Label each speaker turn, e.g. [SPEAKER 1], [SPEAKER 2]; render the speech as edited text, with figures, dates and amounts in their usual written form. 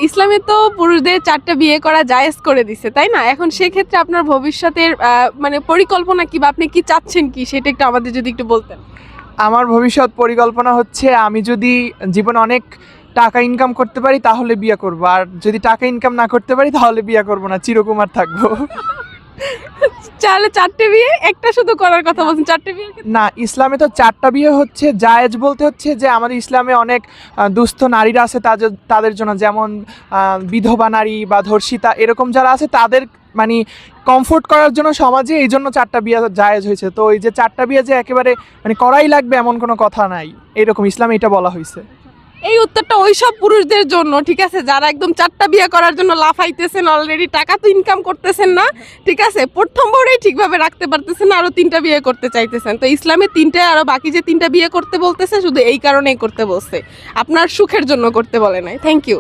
[SPEAKER 1] ইসলামে তো পুরুষদের 4টা বিয়ে করা জায়েজ করে দিছে, তাই না? এখন সেক্ষেত্রে আপনার ভবিষ্যতের মানে পরিকল্পনা কি, বা আপনি কি চাচ্ছেন কি, সেটা একটু আমাদের যদি একটু বলতেন।
[SPEAKER 2] আমার ভবিষ্যৎ পরিকল্পনা হচ্ছে আমি যদি জীবনে অনেক টাকা ইনকাম করতে পারি তাহলে বিয়ে করব, আর যদি টাকা ইনকাম না করতে পারি তাহলে বিয়ে করব না, চিরকুমার থাকবো।
[SPEAKER 1] চাইলে 4টে বিয়ে, একটা শুধু করার কথা বলছেন, 4টে বিয়ে?
[SPEAKER 2] না, ইসলামে তো 4টা বিয়ে হচ্ছে জায়েজ, বলতে হচ্ছে যে আমাদের ইসলামে অনেক দুস্থ নারীরা আছে, তাদের জন্য, যেমন বিধবা নারী বা ধর্ষিতা এরকম যারা আছে তাদের মানে কমফোর্ট করার জন্য সমাজে, এই জন্য 4টা বিয়ে জায়েজ হয়েছে। তো এই যে 4টা বিয়ে যে একেবারে মানে করাই লাগবে এমন কোনো কথা নাই, এরকম ইসলামে এটা বলা হয়েছে।
[SPEAKER 1] এই উত্তরটা ওইসব পুরুষদের জন্য, ঠিক আছে, যারা একদম 4টা বিয়ে করার জন্য লাফাইতেছেন, অলরেডি টাকা তো ইনকাম করতেছেন না, ঠিক আছে, প্রথম বউরেই ঠিকভাবে রাখতে পারতেছেন না, আরো 3টা বিয়ে করতে চাইতেছেন। তো ইসলামে 3টে, আরো বাকি যে 3টা বিয়ে করতে বলতেছে শুধু এই কারণেই করতে বলছে, আপনার সুখের জন্য করতে বলে নাই। Thank you.